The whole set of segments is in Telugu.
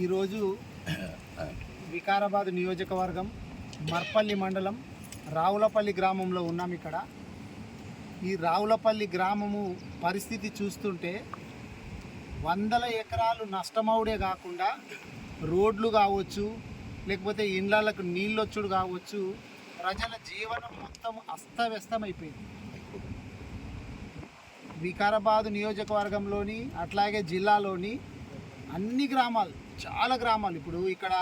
ఈరోజు వికారాబాద్ నియోజకవర్గం మర్పల్లి మండలం రావులపల్లి గ్రామంలో ఉన్నాం. ఇక్కడ ఈ రావులపల్లి గ్రామము పరిస్థితి చూస్తుంటే వందల ఎకరాలు నష్టమవుడే కాకుండా రోడ్లు కావచ్చు, లేకపోతే ఇండ్లకు నీళ్ళొచ్చుడు కావచ్చు, ప్రజల జీవనం మొత్తం అస్తవ్యస్తమైపోయింది. వికారాబాద్ నియోజకవర్గంలోని అట్లాగే జిల్లాలోని అన్ని గ్రామాలు, చాలా గ్రామాలు, ఇప్పుడు ఇక్కడ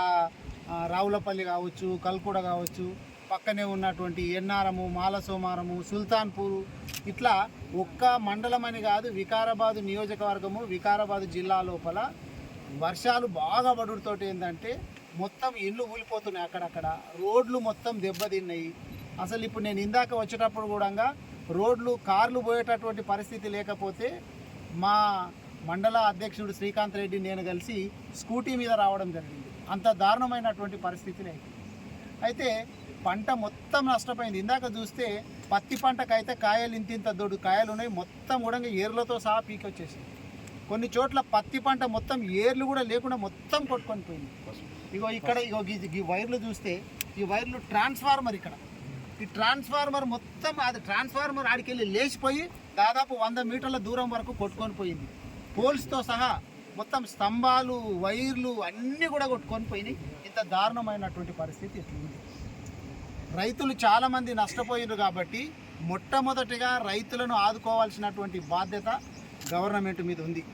రావులపల్లి కావచ్చు, కల్కుడ కావచ్చు, పక్కనే ఉన్నటువంటి ఎన్నారము, మాలసోమారము, సుల్తాన్పూరు, ఇట్లా ఒక్క మండలం అని కాదు, వికారాబాద్ నియోజకవర్గము, వికారాబాద్ జిల్లా లోపల వర్షాలు బాగా పడుడుతోటి ఏంటంటే మొత్తం ఇళ్ళు ఊలిపోతున్నాయి. అక్కడక్కడ రోడ్లు మొత్తం దెబ్బతిన్నాయి. అసలు ఇప్పుడు నేను ఇందాక వచ్చేటప్పుడు కూడా రోడ్లు కార్లు పోయేటటువంటి పరిస్థితి లేకపోతే మా మండల అధ్యక్షుడు శ్రీకాంత్ రెడ్డి నేను కలిసి స్కూటీ మీద రావడం జరిగింది. అంత దారుణమైనటువంటి పరిస్థితిని అయితే పంట మొత్తం నష్టపోయింది. ఇందాక చూస్తే పత్తి పంటకైతే కాయలు ఇంతింత దొడ్డు కాయలు ఉన్నాయి, మొత్తం కూడా ఏర్లతో సహా పీకి వచ్చేసింది. కొన్ని చోట్ల పత్తి పంట మొత్తం ఏర్లు కూడా లేకుండా మొత్తం కొట్టుకొని పోయింది. ఇక్కడ ఈ వైర్లు చూస్తే ఈ వైర్లు ట్రాన్స్ఫార్మర్, ఇక్కడ ఈ ట్రాన్స్ఫార్మర్ మొత్తం, అది ట్రాన్స్ఫార్మర్ ఆడికెళ్ళి లేచిపోయి దాదాపు 100 మీటర్ల దూరం వరకు కొట్టుకొని పోయింది. పోల్స్తో సహా మొత్తం స్తంభాలు, వైర్లు అన్నీ కూడా కొట్టుకొని పోయినాయి. ఇంత దారుణమైనటువంటి పరిస్థితి ఇట్లుంది. రైతులు చాలామంది నష్టపోయారు కాబట్టి మొట్టమొదటిగా రైతులను ఆదుకోవాల్సినటువంటి బాధ్యత గవర్నమెంట్ మీద ఉంది.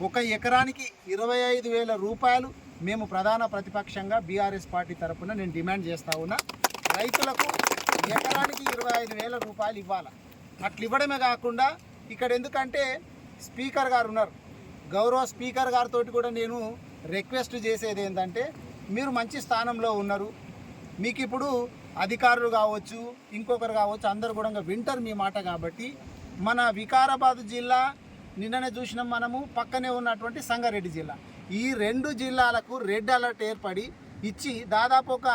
1 ఎకరానికి 25,000 రూపాయలు మేము ప్రధాన ప్రతిపక్షంగా బీఆర్ఎస్ పార్టీ తరఫున నేను డిమాండ్ చేస్తూ ఉన్నా. రైతులకు ఎకరానికి 25,000 రూపాయలు ఇవ్వాలి. అట్లా ఇవ్వడమే కాకుండా ఇక్కడ ఎందుకంటే స్పీకర్ గారు ఉన్నారు, గౌరవ స్పీకర్ గారితో కూడా నేను రిక్వెస్ట్ చేసేది ఏంటంటే, మీరు మంచి స్థానంలో ఉన్నారు, మీకు ఇప్పుడు అధికారులు కావచ్చు, ఇంకొకరు కావచ్చు, అందరు కూడా వింటారు మీ మాట. కాబట్టి మన వికారాబాద్ జిల్లా నిన్ననే చూసినాం మనము, పక్కనే ఉన్నటువంటి సంగారెడ్డి జిల్లా, ఈ 2 జిల్లాలకు రెడ్ అలర్ట్ ఏర్పడి ఇచ్చి దాదాపు ఒక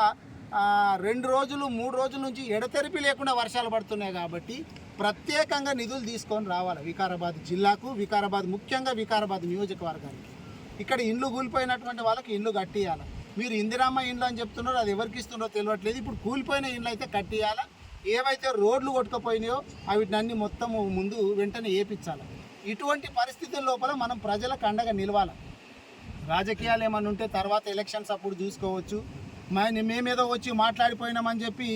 2 రోజులు 3 రోజుల నుంచి ఎడతెరిపి లేకుండా వర్షాలు పడుతున్నాయి. కాబట్టి ప్రత్యేకంగా నిధులు తీసుకొని రావాలి వికారాబాద్ జిల్లాకు, వికారాబాద్ ముఖ్యంగా వికారాబాద్ నియోజకవర్గానికి. ఇక్కడ ఇండ్లు కూలిపోయినటువంటి వాళ్ళకి ఇండ్లు కట్టియాలి. మీరు ఇందిరామ్మ ఇండ్లు అని చెప్తున్నారో అది ఎవరికి ఇస్తున్నారో తెలియట్లేదు. ఇప్పుడు కూలిపోయిన ఇండ్లు అయితే కట్టియాలి. ఏవైతే రోడ్లు కొట్టుకుపోయినాయో వీటిని మొత్తము ముందు వెంటనే వేయించాలి. ఇటువంటి పరిస్థితుల లోపల మనం ప్రజలకు అండగా నిలవాలి. రాజకీయాలు ఏమన్నా ఉంటే తర్వాత ఎలక్షన్స్ అప్పుడు చూసుకోవచ్చు. మేమేదో వచ్చి మాట్లాడిపోయినామని చెప్పి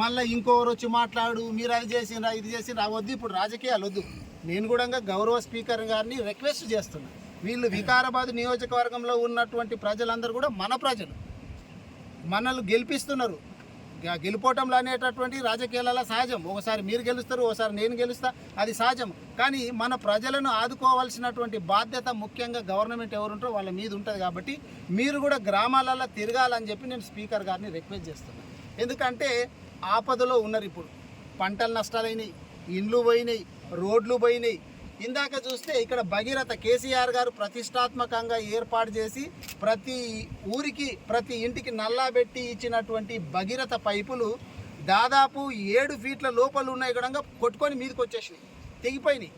మళ్ళీ ఇంకొకరు వచ్చి మాట్లాడు, మీరు అది చేసినరా ఇది చేసినరా వద్దు. ఇప్పుడు రాజకీయాలు వద్దు. నేను కూడా గౌరవ స్పీకర్ గారిని రిక్వెస్ట్ చేస్తున్నా, వీళ్ళు వికారాబాద్ నియోజకవర్గంలో ఉన్నటువంటి ప్రజలందరూ కూడా మన ప్రజలు, మనల్ని గెలిపిస్తున్నారు. గెలుపోవటంలో అనేటటువంటి రాజకీయాలలో సహజం. ఒకసారి మీరు గెలుస్తారు, ఒకసారి నేను గెలుస్తా, అది సహజం. కానీ మన ప్రజలను ఆదుకోవాల్సినటువంటి బాధ్యత ముఖ్యంగా గవర్నమెంట్ ఎవరుంటారో వాళ్ళ మీద ఉంటుంది. కాబట్టి మీరు కూడా గ్రామాలలో తిరగాలని చెప్పి నేను స్పీకర్ గారిని రిక్వెస్ట్ చేస్తున్నాను. ఎందుకంటే ఆపదలో ఉన్నారు. ఇప్పుడు పంటలు నష్టాలైనవి, ఇండ్లు పోయినాయి, రోడ్లు పోయినాయి. ఇందాక చూస్తే ఇక్కడ భగీరథ కేసీఆర్ గారు ప్రతిష్టాత్మకంగా ఏర్పాటు చేసి ప్రతి ఊరికి ప్రతి ఇంటికి నల్లా పెట్టి ఇచ్చినటువంటి భగీరథ పైపులు దాదాపు 7 ఫీట్ల లోపల ఉన్నాయి కూడా కొట్టుకొని మీదకి వచ్చేసినాయి, తెగిపోయినాయి.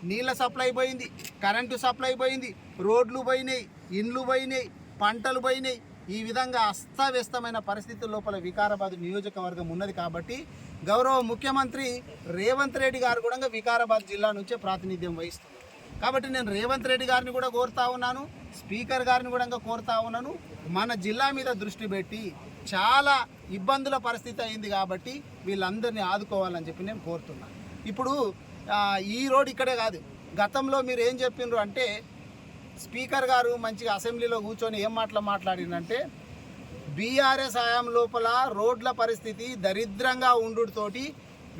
నీళ్ళ సప్లై పోయింది, కరెంటు సప్లై పోయింది, రోడ్లు పోయినాయి, ఇండ్లు పోయినాయి, పంటలు పోయినాయి. ఈ విధంగా అస్తవ్యస్తమైన పరిస్థితుల లోపల వికారాబాద్ నియోజకవర్గం ఉన్నది. కాబట్టి గౌరవ ముఖ్యమంత్రి రేవంత్ రెడ్డి గారు కూడా వికారాబాద్ జిల్లా నుంచే ప్రాతినిధ్యం వహిస్తున్నారు. కాబట్టి నేను రేవంత్ రెడ్డి గారిని కూడా కోరుతా ఉన్నాను, స్పీకర్ గారిని కూడా కోరుతా ఉన్నాను, మన జిల్లా మీద దృష్టి పెట్టి చాలా ఇబ్బందుల పరిస్థితి అయింది కాబట్టి వీళ్ళందరినీ ఆదుకోవాలని చెప్పి నేను కోరుతున్నాను. ఇప్పుడు ఈ రోడ్ ఇక్కడే కాదు, గతంలో మీరు ఏం చెప్పిండ్రు అంటే, స్పీకర్ గారు మంచిగా అసెంబ్లీలో కూర్చొని ఏం మాట్లాడిందంటే, బీఆర్ఎస్ హయాం లోపల రోడ్ల పరిస్థితి దరిద్రంగా ఉండుతోటి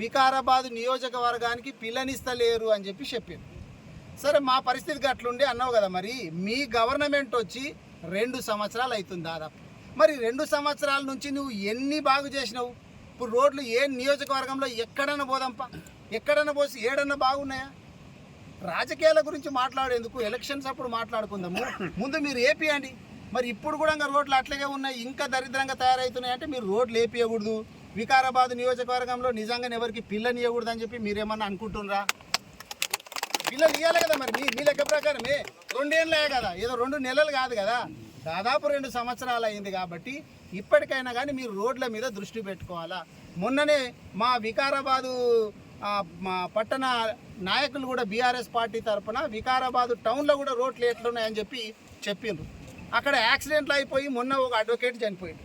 వికారాబాద్ నియోజకవర్గానికి పిల్లనిస్తలేరు అని చెప్పి చెప్పింది. సరే, మా పరిస్థితికి అట్లుండే అన్నావు కదా, మరి మీ గవర్నమెంట్ వచ్చి 2 సంవత్సరాలు అవుతుంది దాదాపు. మరి 2 సంవత్సరాల నుంచి నువ్వు ఎన్ని బాగు చేసినావు? ఇప్పుడు రోడ్లు ఏ నియోజకవర్గంలో ఎక్కడన్నా పోదాంపా, ఎక్కడన్నా పోసి ఏడన్నా బాగున్నాయా? రాజకీయాల గురించి మాట్లాడేందుకు ఎలక్షన్స్ అప్పుడు మాట్లాడుకుందాము, ముందు మీరు ఏపీయండి. మరి ఇప్పుడు కూడా రోడ్లు అట్లాగే ఉన్నాయి, ఇంకా దరిద్రంగా తయారవుతున్నాయి. అంటే మీరు రోడ్లు ఏపీయకూడదు, వికారాబాద్ నియోజకవర్గంలో నిజంగానే ఎవరికి పిల్లనియకూడదు అని చెప్పి మీరేమన్నా అనుకుంటున్నారా? పిల్లలు ఇవ్వాలి కదా. మరి మీ లెక్క ప్రకారమే 2 ఏళ్ళే కదా, ఏదో 2 నెలలు కాదు కదా. దాదాపు 2 సంవత్సరాలు అయింది కాబట్టి ఇప్పటికైనా కానీ మీరు రోడ్ల మీద దృష్టి పెట్టుకోవాలా. మొన్ననే మా వికారాబాదు మా పట్టణ నాయకులు కూడా బీఆర్ఎస్ పార్టీ తరఫున వికారాబాదు టౌన్లో కూడా రోడ్లు ఎట్లున్నాయని చెప్పిండ్రు. అక్కడ యాక్సిడెంట్లు అయిపోయి మొన్న ఒక అడ్వకేట్ చనిపోయిండు,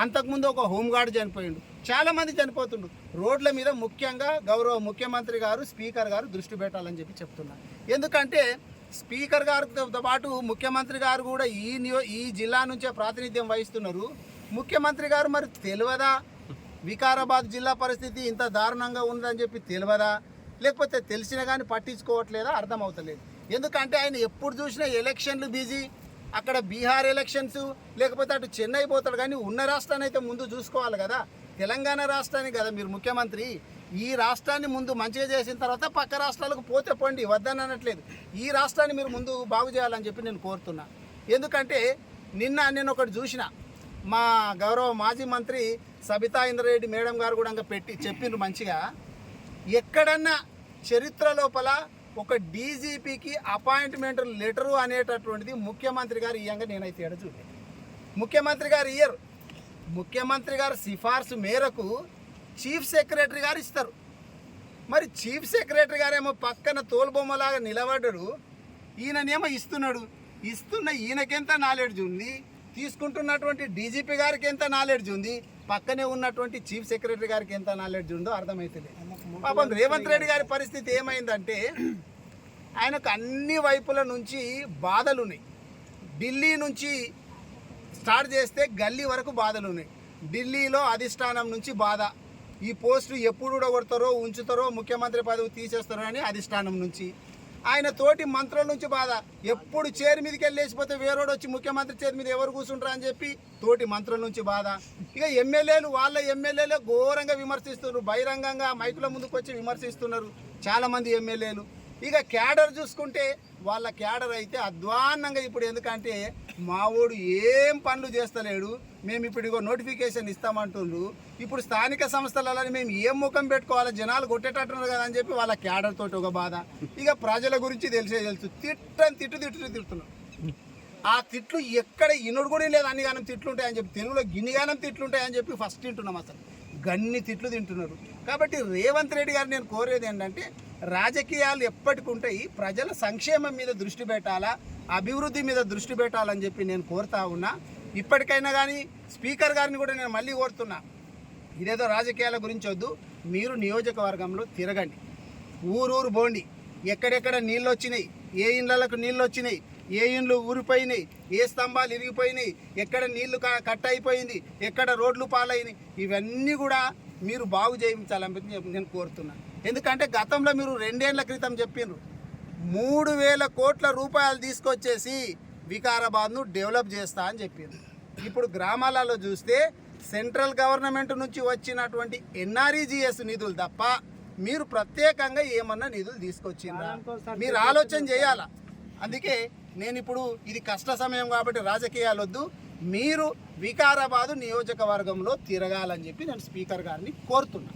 అంతకుముందు ఒక హోంగార్డ్ చనిపోయిండు, చాలామంది చనిపోతుండ్రు. రోడ్ల మీద ముఖ్యంగా గౌరవ ముఖ్యమంత్రి గారు స్పీకర్ గారు దృష్టి పెట్టాలని చెప్తున్నారు. ఎందుకంటే స్పీకర్ గారితో పాటు ముఖ్యమంత్రి గారు కూడా ఈ జిల్లా నుంచే ప్రాతినిధ్యం వహిస్తున్నారు. ముఖ్యమంత్రి గారు మరి తెలియదా వికారాబాద్ జిల్లా పరిస్థితి ఇంత దారుణంగా ఉందని చెప్పి తెలియదా, లేకపోతే తెలిసినా కానీ పట్టించుకోవట్లేదా అర్థమవుతలేదు. ఎందుకంటే ఆయన ఎప్పుడు చూసినా ఎలక్షన్లు బిజీ, అక్కడ బీహార్ ఎలక్షన్స్, లేకపోతే అటు చెన్నై పోతాడు. కానీ ఉన్న రాష్ట్రాన్ని అయితే ముందు చూసుకోవాలి కదా, తెలంగాణ రాష్ట్రాన్ని కదా మీరు ముఖ్యమంత్రి. ఈ రాష్ట్రాన్ని ముందు మంచిగా చేసిన తర్వాత పక్క రాష్ట్రాలకు పోతే పోండి, వద్దని అనట్లేదు. ఈ రాష్ట్రాన్ని మీరు ముందు బాగు చేయాలని చెప్పి నేను కోరుతున్నా. ఎందుకంటే నేను ఒకటి చూసిన, మా గౌరవ మాజీ మంత్రి సబితా ఇంద్రారెడ్డి మేడం గారు కూడా చెప్పిండ్రు మంచిగా, ఎక్కడన్నా చరిత్ర లోపల ఒక డీజీపీకి అపాయింట్మెంట్ లెటరు అనేటటువంటిది ముఖ్యమంత్రి గారు ఇయ్యంగా నేనైతే ఎడ చూడలేదు. ముఖ్యమంత్రి గారు ఇయ్యరు. ముఖ్యమంత్రి గారు సిఫార్సు మేరకు చీఫ్ సెక్రటరీ గారు ఇస్తారు. మరి చీఫ్ సెక్రటరీ గారేమో పక్కన తోలుబొమ్మలాగా నిలబడ్డాడు, ఈయననేమో ఇస్తున్న ఈయనకెంత నాలెడ్జ్ ఉంది, తీసుకుంటున్నటువంటి డీజీపీ గారికి ఎంత నాలెడ్జ్ ఉంది, పక్కనే ఉన్నటువంటి చీఫ్ సెక్రటరీ గారికి ఎంత నాలెడ్జ్ ఉందో అర్థమవుతుంది. పాపం రేవంత్ రెడ్డి గారి పరిస్థితి ఏమైందంటే ఆయనకు అన్ని వైపుల నుంచి బాధలు ఉన్నాయి. ఢిల్లీ నుంచి స్టార్ట్ చేస్తే గల్లీ వరకు బాధలు ఉన్నాయి. ఢిల్లీలో అధిష్టానం నుంచి బాధ, ఈ పోస్టు ఎప్పుడు ఊడగొడతారో ఉంచుతారో, ముఖ్యమంత్రి పదవి తీసేస్తారో అని అధిష్టానం నుంచి. ఆయన తోటి మంత్రుల నుంచి బాధ, ఎప్పుడు చైర్ మీదకి వెళ్ళి లేచిపోతే వేరేవాడు వచ్చి ముఖ్యమంత్రి చైర్ మీద ఎవరు కూర్చుంటారు అని చెప్పి తోటి మంత్రుల నుంచి బాధ. ఇక ఎమ్మెల్యేలు వాళ్ళ ఎమ్మెల్యేలే ఘోరంగా విమర్శిస్తున్నారు, బహిరంగంగా మైకుల ముందుకు వచ్చి విమర్శిస్తున్నారు చాలామంది ఎమ్మెల్యేలు. ఇక క్యాడర్ చూసుకుంటే వాళ్ళ క్యాడర్ అయితే అధ్వాన్నంగా ఇప్పుడు, ఎందుకంటే మావోడు ఏం పనులు చేస్తలేడు, మేము ఇప్పుడు ఇగో నోటిఫికేషన్ ఇస్తామంటుండ్రు, ఇప్పుడు స్థానిక సంస్థలలో మేము ఏం ముఖం పెట్టుకోవాలి, జనాలు కొట్టేటట్టున్నారు కదా అని చెప్పి వాళ్ళ క్యాడర్ తోటి ఒక బాధ. ఇక ప్రజల గురించి తెలుసు, తిట్టుతున్నారు. ఆ తిట్లు ఎక్కడ ఇనుడు కూడా లేదు, అన్ని గానం తిట్లు ఉంటాయని చెప్పి, తెలుగులో గిన్నిగానం తిట్లుంటాయని చెప్పి ఫస్ట్ తింటున్నాం, అసలు గన్ని తిట్లు తింటున్నారు. కాబట్టి రేవంత్ రెడ్డి గారు నేను కోరేది ఏంటంటే, రాజకీయాలు ఎప్పటికి ఉంటాయి, ప్రజల సంక్షేమం మీద దృష్టి పెట్టాలా, అభివృద్ధి మీద దృష్టి పెట్టాలని చెప్పి నేను కోరుతా ఉన్నా. ఇప్పటికైనా కానీ స్పీకర్ గారిని కూడా నేను మళ్ళీ కోరుతున్నా, ఇదేదో రాజకీయాల గురించి వద్దు, మీరు నియోజకవర్గంలో తిరగండి, ఊరూరు పోండి, ఎక్కడెక్కడ నీళ్ళు వచ్చినాయి, ఏ ఇళ్ళకు నీళ్ళు వచ్చినాయి, ఏ ఇండ్లు ఊరిపోయినాయి, ఏ స్తంభాలు ఇరిగిపోయినాయి, ఎక్కడ నీళ్లు కట్ అయిపోయింది, ఎక్కడ రోడ్లు పాలైనాయి, ఇవన్నీ కూడా మీరు బాగు చేయించాలని నేను కోరుతున్నాను. ఎందుకంటే గతంలో మీరు 2 ఏళ్ల క్రితం చెప్పిండ్రు 3,000 కోట్ల రూపాయలు తీసుకొచ్చేసి వికారాబాద్ను డెవలప్ చేస్తా అని చెప్పిండ్రు. ఇప్పుడు గ్రామాలలో చూస్తే సెంట్రల్ గవర్నమెంట్ నుంచి వచ్చినటువంటి ఎన్ఆర్ఈజీఎస్ నిధులు తప్ప మీరు ప్రత్యేకంగా ఏమన్నా నిధులు తీసుకొచ్చిందా, మీరు ఆలోచన చేయాలా. అందుకే నేను ఇప్పుడు ఇది కష్ట సమయం కాబట్టి రాజకీయాలు వద్దు, మీరు వికారాబాదు నియోజకవర్గంలో తిరగాలని చెప్పి నేను స్పీకర్ గారిని కోరుతున్నా.